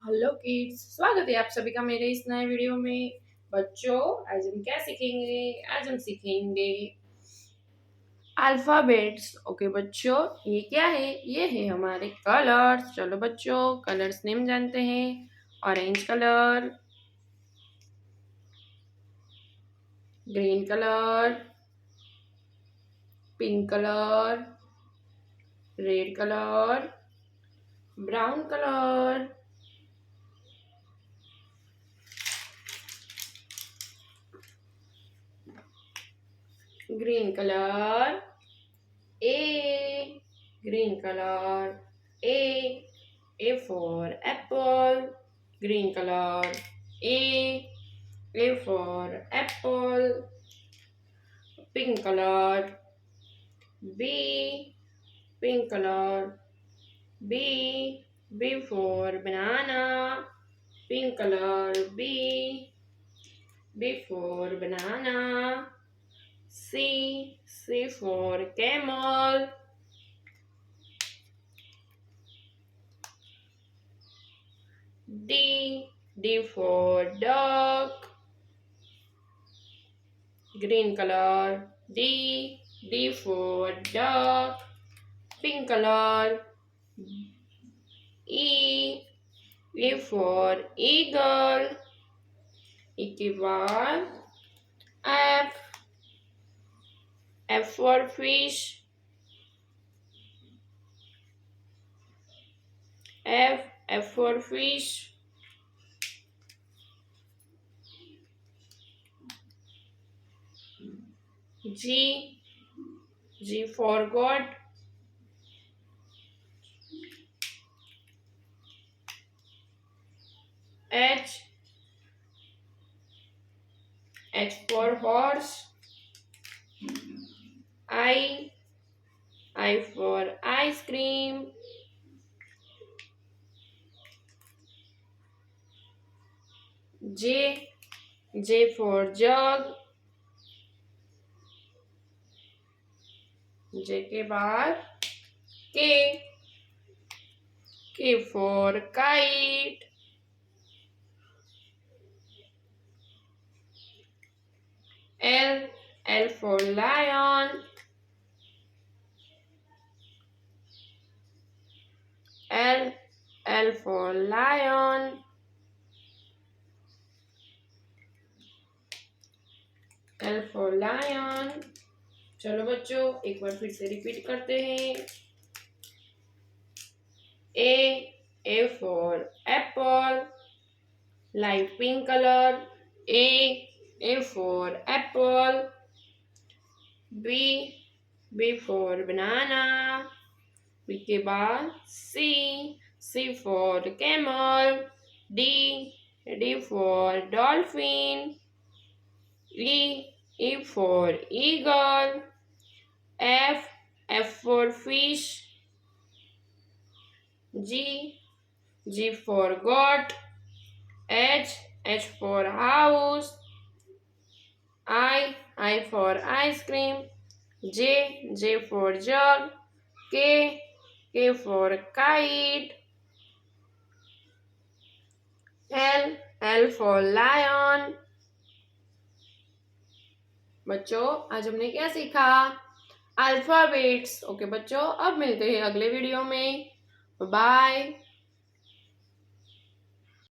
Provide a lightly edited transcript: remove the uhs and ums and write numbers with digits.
Hello kids, स्वागत है आप सभी का मेरे इस नए वीडियो में। बच्चों, आज हम क्या सीखेंगे? आज हम सीखेंगे अल्फाबेट्स। ओके बच्चों, ये क्या है? ये है हमारे कलर्स। चलो बच्चों, कलर्स नेम जानते हैं। Orange colour, green colour, pink colour, red colour, brown colour, green colour, A, green color, A for apple, green color, A for apple, pink color, B, pink color, B for banana, pink color, B for banana, C for camel, D for duck, green color, D for duck, pink color, E for eagle, E के बाद F for fish, F for fish, G for God, H for horse, I for ice cream, J for jug, J के बाद K for kite, L for lion, L for lion, L for lion। चलो बच्चों, एक बार फिर से repeat करते हैं। A for apple, light pink color, A for apple, B for banana, B के बाद C for camel, D for dolphin, E for eagle, F for fish, G for goat, H for house, I for ice cream, J for jug, K for kite, L for lion। बच्चों, आज हमने क्या सीखा? Alphabets. Okay बच्चों, अब मिलते हैं अगले वीडियो में। बाय।